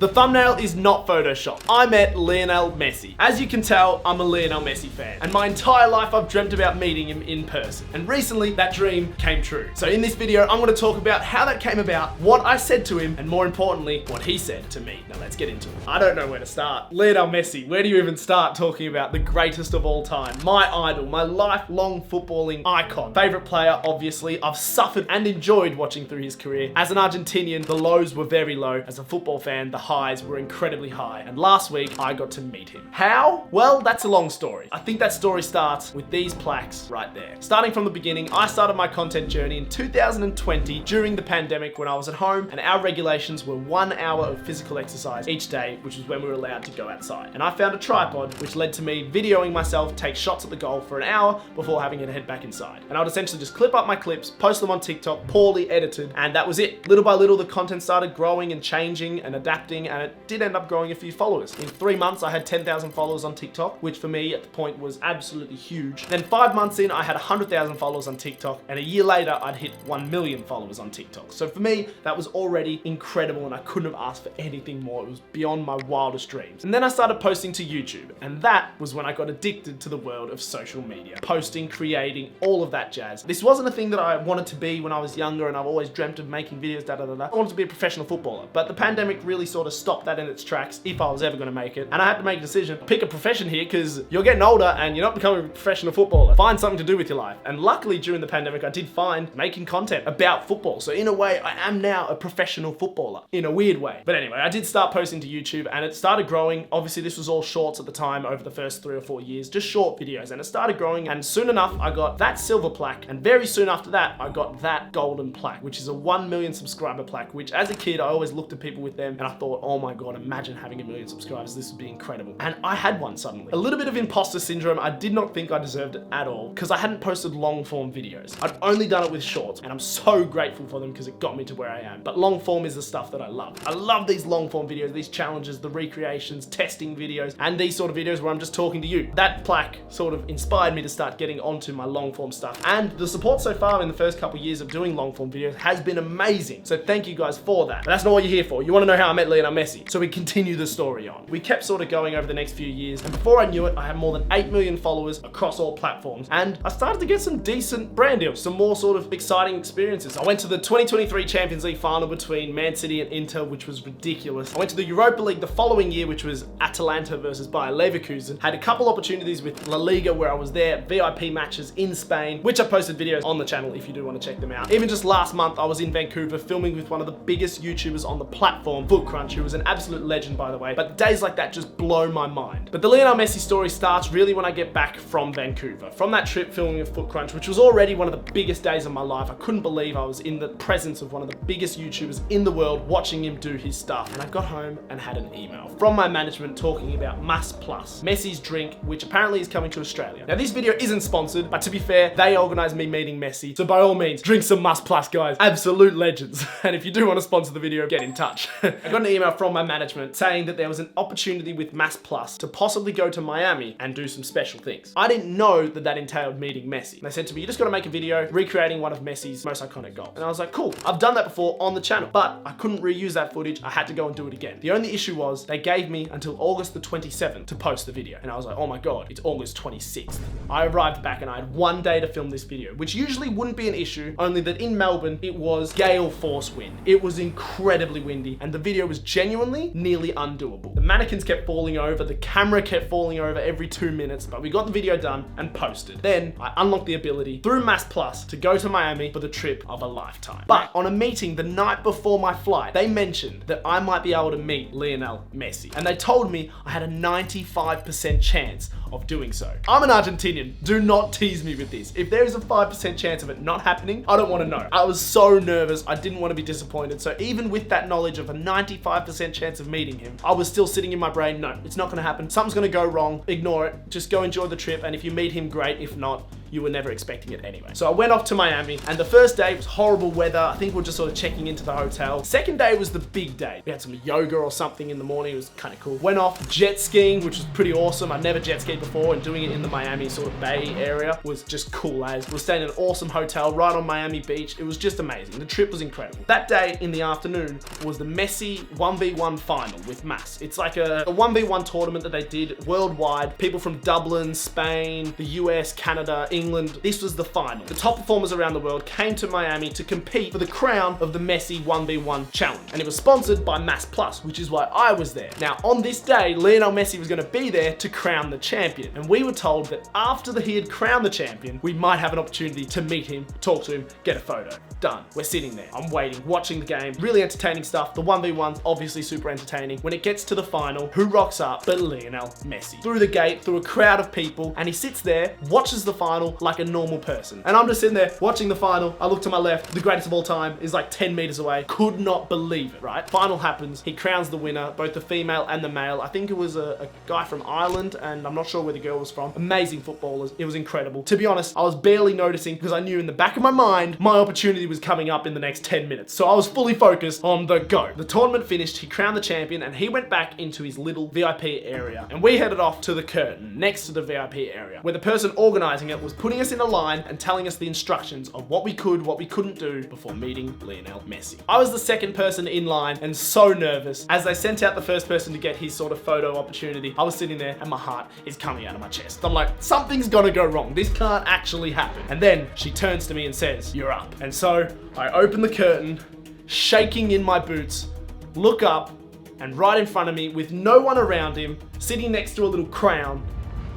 The thumbnail is not Photoshop. I met Lionel Messi. As you can tell, I'm a Lionel Messi fan, and my entire life I've dreamt about meeting him in person. And recently, that dream came true. So in this video, I'm gonna talk about how that came about, what I said to him, and more importantly, what he said to me. Now let's get into it. I don't know where to start. Lionel Messi, where do you even start talking about the greatest of all time? My idol, my lifelong footballing icon. Favorite player, obviously. I've suffered and enjoyed watching through his career. As an Argentinian, the lows were very low. As a football fan, the highs were incredibly high, and last week I got to meet him. How? Well, that's a long story. I think that story starts with these plaques right there. Starting from the beginning, I started my content journey in 2020 during the pandemic when I was at home, and our regulations were 1 hour of physical exercise each day, which was when we were allowed to go outside. And I found a tripod, which led to me videoing myself take shots at the goal for an hour before having to head back inside. And I would essentially just clip up my clips, post them on TikTok, poorly edited, and that was it. Little by little, the content started growing and changing and adapting, and it did end up growing a few followers. In 3 months, I had 10,000 followers on TikTok, which for me at the point was absolutely huge. Then 5 months in, I had 100,000 followers on TikTok, and a year later, I'd hit 1 million followers on TikTok. So for me, that was already incredible, and I couldn't have asked for anything more. It was beyond my wildest dreams. And then I started posting to YouTube, and that was when I got addicted to the world of social media. Posting, creating, all of that jazz. This wasn't a thing that I wanted to be when I was younger, and I've always dreamt of making videos, I wanted to be a professional footballer, but the pandemic really sort of stopped that in its tracks if I was ever going to make it. And I had to make a decision, pick a profession here, because you're getting older and you're not becoming a professional footballer. Find something to do with your life. And luckily during the pandemic, I did find making content about football. So in a way, I am now a professional footballer in a weird way. But anyway, I did start posting to YouTube, and it started growing. Obviously this was all shorts at the time over the first 3 or 4 years, just short videos. And it started growing, and soon enough, I got that silver plaque. And very soon after that, I got that golden plaque, which is a 1 million subscriber plaque, which as a kid, I always looked at people with them and I thought, oh my God, imagine having 1 million subscribers. This would be incredible. And I had one suddenly. A little bit of imposter syndrome. I did not think I deserved it at all because I hadn't posted long form videos. I'd only done it with shorts, and I'm so grateful for them because it got me to where I am. But long form is the stuff that I love. I love these long form videos, these challenges, the recreations, testing videos, and these sort of videos where I'm just talking to you. That plaque sort of inspired me to start getting onto my long form stuff. And the support so far in the first couple of years of doing long form videos has been amazing. So thank you guys for that. But that's not what you're here for. You want to know how I met Lionel Messi. So we continue the story on. We kept sort of going over the next few years, and before I knew it, I had more than 8 million followers across all platforms, and I started to get some decent brand deals, some more sort of exciting experiences. I went to the 2023 Champions League final between Man City and Inter, which was ridiculous. I went to the Europa League the following year, which was Atalanta versus Bayer Leverkusen. Had a couple opportunities with La Liga where I was there, VIP matches in Spain, which I posted videos on the channel if you do want to check them out. Even just last month, I was in Vancouver filming with one of the biggest YouTubers on the platform, who was an absolute legend, by the way. But days like that just blow my mind. But the Lionel Messi story starts really when I get back from Vancouver. From that trip filming with FootCrunch, which was already one of the biggest days of my life. I couldn't believe I was in the presence of one of the biggest YouTubers in the world, watching him do his stuff. And I got home and had an email from my management talking about Mas Plus, Messi's drink, which apparently is coming to Australia. Now this video isn't sponsored, but to be fair, they organized me meeting Messi. So by all means, drink some Mas Plus, guys. Absolute legends. And if you do want to sponsor the video, get in touch. I got an email from my management saying that there was an opportunity with Mas Plus to possibly go to Miami and do some special things. I didn't know that that entailed meeting Messi. They said to me, you just got to make a video recreating one of Messi's most iconic goals. And I was like, cool, I've done that before on the channel, but I couldn't reuse that footage. I had to go and do it again. The only issue was they gave me until August the 27th to post the video. And I was like, oh my God, it's August 26th. I arrived back and I had 1 day to film this video, which usually wouldn't be an issue, only that in Melbourne, it was gale force wind. It was incredibly windy, and the video was genuinely nearly undoable. The mannequins kept falling over, the camera kept falling over every 2 minutes, but we got the video done and posted. Then I unlocked the ability through Mas Plus to go to Miami for the trip of a lifetime. But on a meeting the night before my flight, they mentioned that I might be able to meet Lionel Messi, and they told me I had a 95% chance of doing so. I'm an Argentinian. Do not tease me with this. If there is a 5% chance of it not happening, I don't want to know. I was so nervous. I didn't want to be disappointed. So even with that knowledge of a 95% chance of meeting him, I was still sitting in my brain, no, it's not going to happen. Something's going to go wrong. Ignore it. Just go enjoy the trip. And if you meet him, great. If not, you were never expecting it anyway. So I went off to Miami, and the first day was horrible weather. I think we were just sort of checking into the hotel. Second day was the big day. We had some yoga or something in the morning. It was kind of cool. Went off jet skiing, which was pretty awesome. I'd never jet skied before, and doing it in the Miami sort of Bay area was just cool as. We stayed in an awesome hotel right on Miami Beach. It was just amazing. The trip was incredible. That day in the afternoon was the Messi 1v1 final with Mas. It's like a 1v1 tournament that they did worldwide. People from Dublin, Spain, the US, Canada, England. This was the final. The top performers around the world came to Miami to compete for the crown of the Messi 1v1 challenge. And it was sponsored by Mass Plus, which is why I was there. Now, on this day, Lionel Messi was going to be there to crown the champion. And we were told that after he had crowned the champion, we might have an opportunity to meet him, talk to him, get a photo. Done. We're sitting there. I'm waiting, watching the game. Really entertaining stuff. The 1v1's obviously super entertaining. When it gets to the final, who rocks up but Lionel Messi? Through the gate, through a crowd of people, and he sits there, watches the final like a normal person. And I'm just sitting there watching the final. I look to my left, the greatest of all time is like 10 meters away. Could not believe it, right? Final happens. He crowns the winner, both the female and the male. I think it was a guy from Ireland, and I'm not sure where the girl was from. Amazing footballers. It was incredible. To be honest, I was barely noticing because I knew in the back of my mind, my opportunity was coming up in the next 10 minutes. So I was fully focused on the go. The tournament finished, he crowned the champion, and he went back into his little VIP area. And we headed off to the curtain next to the VIP area, where the person organizing it was putting us in a line and telling us the instructions of what we could, what we couldn't do before meeting Lionel Messi. I was the second person in line and so nervous. As they sent out the first person to get his sort of photo opportunity, I was sitting there and my heart is coming out of my chest. I'm like, something's gonna go wrong. This can't actually happen. And then she turns to me and says, "You're up." And so I open the curtain, shaking in my boots, look up, and right in front of me, with no one around him, sitting next to a little crown,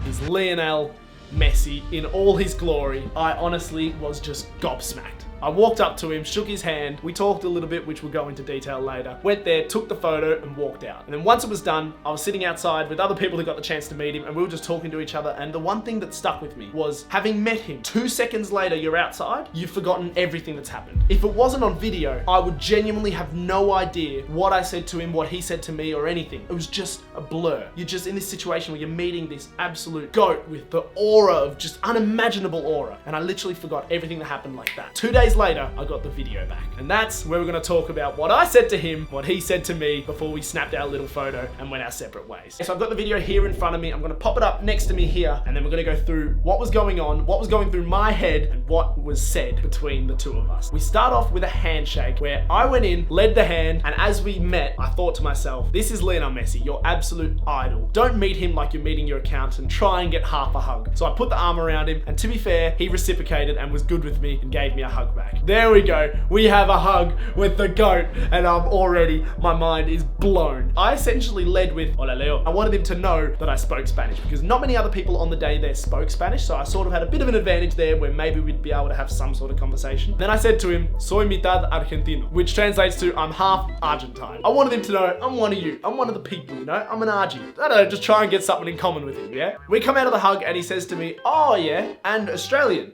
is Lionel Messi in all his glory. I honestly was just gobsmacked. I walked up to him, shook his hand, we talked a little bit, which we'll go into detail later, went there, took the photo, and walked out. And then once it was done, I was sitting outside with other people who got the chance to meet him, and we were just talking to each other, and the one thing that stuck with me was, having met him, 2 seconds later, you're outside, you've forgotten everything that's happened. If it wasn't on video, I would genuinely have no idea what I said to him, what he said to me, or anything. It was just a blur. You're just in this situation where you're meeting this absolute GOAT with the aura of just unimaginable aura, and I literally forgot everything that happened like that. 2 days later, I got the video back. And that's where we're gonna talk about what I said to him, what he said to me before we snapped our little photo and went our separate ways. So I've got the video here in front of me. I'm gonna pop it up next to me here, and then we're gonna go through what was going on, what was going through my head, and what was said between the two of us. We start off with a handshake where I went in, led the hand, and as we met, I thought to myself, this is Lionel Messi, your absolute idol. Don't meet him like you're meeting your accountant. Try and get half a hug. So I put the arm around him, and to be fair, he reciprocated and was good with me and gave me a hug back. There we go. We have a hug with the GOAT, and my mind is blown. I essentially led with, "Hola Leo." I wanted him to know that I spoke Spanish because not many other people on the day there spoke Spanish, so I sort of had a bit of an advantage there where maybe we'd be able to have some sort of conversation. Then I said to him, "Soy mitad argentino," which translates to, "I'm half Argentine." I wanted him to know, I'm one of you. I'm one of the people, you know? I'm an Argie. I don't know, just try and get something in common with him, yeah? We come out of the hug and he says to me, "Oh yeah, and Australian."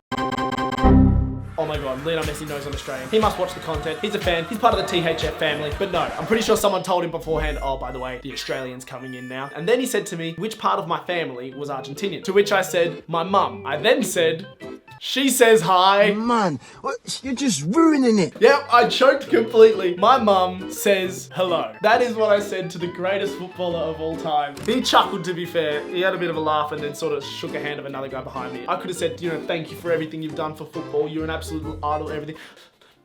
Oh my God, Lionel Messi knows I'm Australian. He must watch the content. He's a fan. He's part of the THF family. But no, I'm pretty sure someone told him beforehand, "Oh, by the way, the Australian's coming in now." And then he said to me, which part of my family was Argentinian? To which I said, "My mum." I then said, "She says hi." Man, you're just ruining it. Yep, I choked completely. My mum says hello. That is what I said to the greatest footballer of all time. He chuckled, to be fair. He had a bit of a laugh and then sort of shook a hand of another guy behind me. I could have said, thank you for everything you've done for football. You're an absolute idol, everything.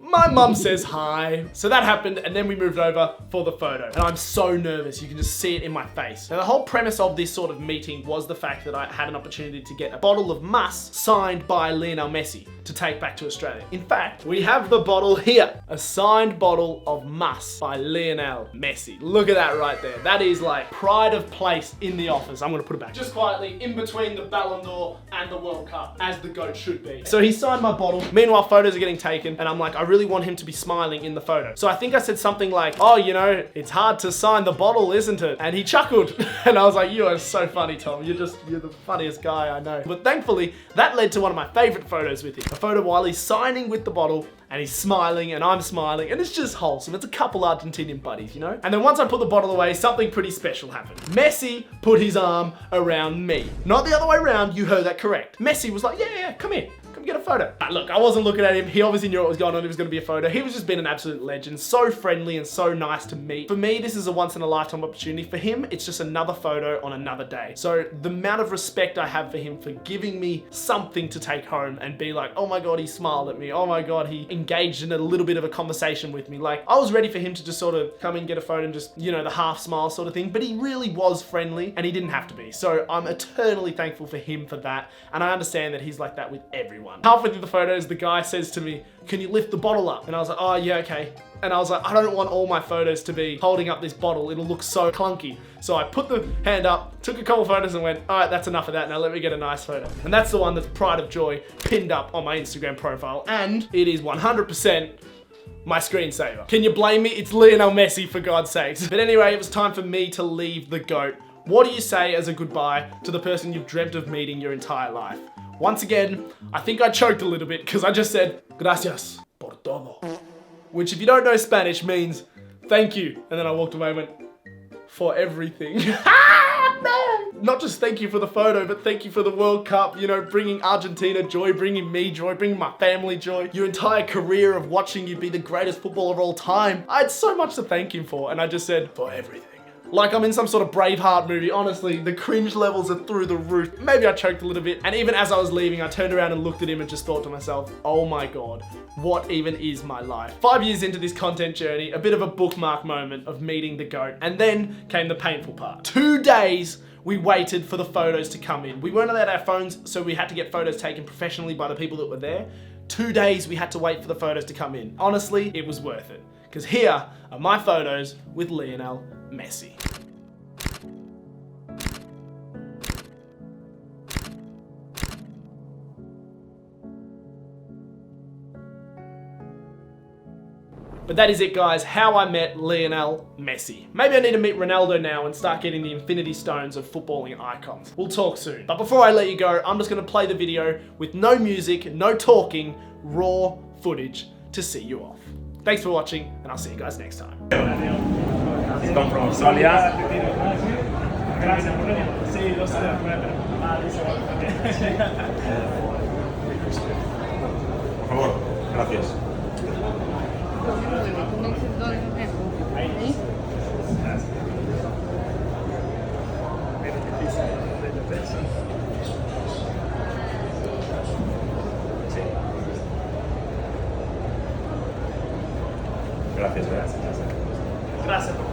My mum says hi. So that happened, and then we moved over for the photo. And I'm so nervous, you can just see it in my face. Now the whole premise of this sort of meeting was the fact that I had an opportunity to get a bottle of Mas signed by Lionel Messi to take back to Australia. In fact, we have the bottle here. A signed bottle of Mas by Lionel Messi. Look at that right there. That is like pride of place in the office. I'm gonna put it back. Just quietly in between the Ballon d'Or and the World Cup, as the GOAT should be. So he signed my bottle. Meanwhile, photos are getting taken, and I'm like, I really want him to be smiling in the photo. So I think I said something like, "Oh, it's hard to sign the bottle, isn't it?" And he chuckled. And I was like, "You are so funny, Tom. You're the funniest guy I know." But thankfully, that led to one of my favorite photos with him. A photo while he's signing with the bottle, and he's smiling and I'm smiling and it's just wholesome. It's a couple Argentinian buddies, you know? And then once I put the bottle away, something pretty special happened. Messi put his arm around me. Not the other way around, you heard that correct. Messi was like, yeah, come here. Come get a photo. But look, I wasn't looking at him. He obviously knew what was going on. It was going to be a photo. He was just been an absolute legend. So friendly and so nice to meet. For me, this is a once in a lifetime opportunity. For him, it's just another photo on another day. So the amount of respect I have for him for giving me something to take home and be like, oh my God, he smiled at me. Oh my God, he engaged in a little bit of a conversation with me. Like, I was ready for him to just sort of come and get a photo and just, you know, the half smile sort of thing. But he really was friendly and he didn't have to be. So I'm eternally thankful for him for that. And I understand that he's like that with everyone. Halfway through the photos, the guy says to me, can you lift the bottle up? And I was like, oh yeah, okay. And I was like, I don't want all my photos to be holding up this bottle. It'll look so clunky. So I put the hand up, took a couple photos and went, all right, that's enough of that. Now let me get a nice photo. And that's the one that's Pride of Joy pinned up on my Instagram profile. And it is 100% my screensaver. Can you blame me? It's Lionel Messi, for God's sakes. But anyway, it was time for me to leave the GOAT. What do you say as a goodbye to the person you've dreamt of meeting your entire life? Once again, I think I choked a little bit because I just said, gracias por todo. Which if you don't know Spanish means thank you. And then I walked away and went, for everything. Not just thank you for the photo, but thank you for the World Cup, you know, bringing Argentina joy, bringing me joy, bringing my family joy. Your entire career of watching you be the greatest footballer of all time. I had so much to thank him for, and I just said, for everything. Like I'm in some sort of Braveheart movie. Honestly, the cringe levels are through the roof. Maybe I choked a little bit. And even as I was leaving, I turned around and looked at him and just thought to myself, oh my God, what even is my life? 5 years into this content journey, a bit of a bookmark moment of meeting the GOAT. And then came the painful part. 2 days we waited for the photos to come in. We weren't allowed our phones, so we had to get photos taken professionally by the people that were there. 2 days we had to wait for the photos to come in. Honestly, it was worth it. Because here are my photos with Lionel Messi. But that is it, guys, how I met Lionel Messi. Maybe I need to meet Ronaldo now and start getting the infinity stones of footballing icons. We'll talk soon. But before I let you go, I'm just gonna play the video with no music, no talking, raw footage to see you off. Thanks for watching, and I'll see you guys next time. Come from Australia. Por favor, gracias. Gracias, gracias. Gracias.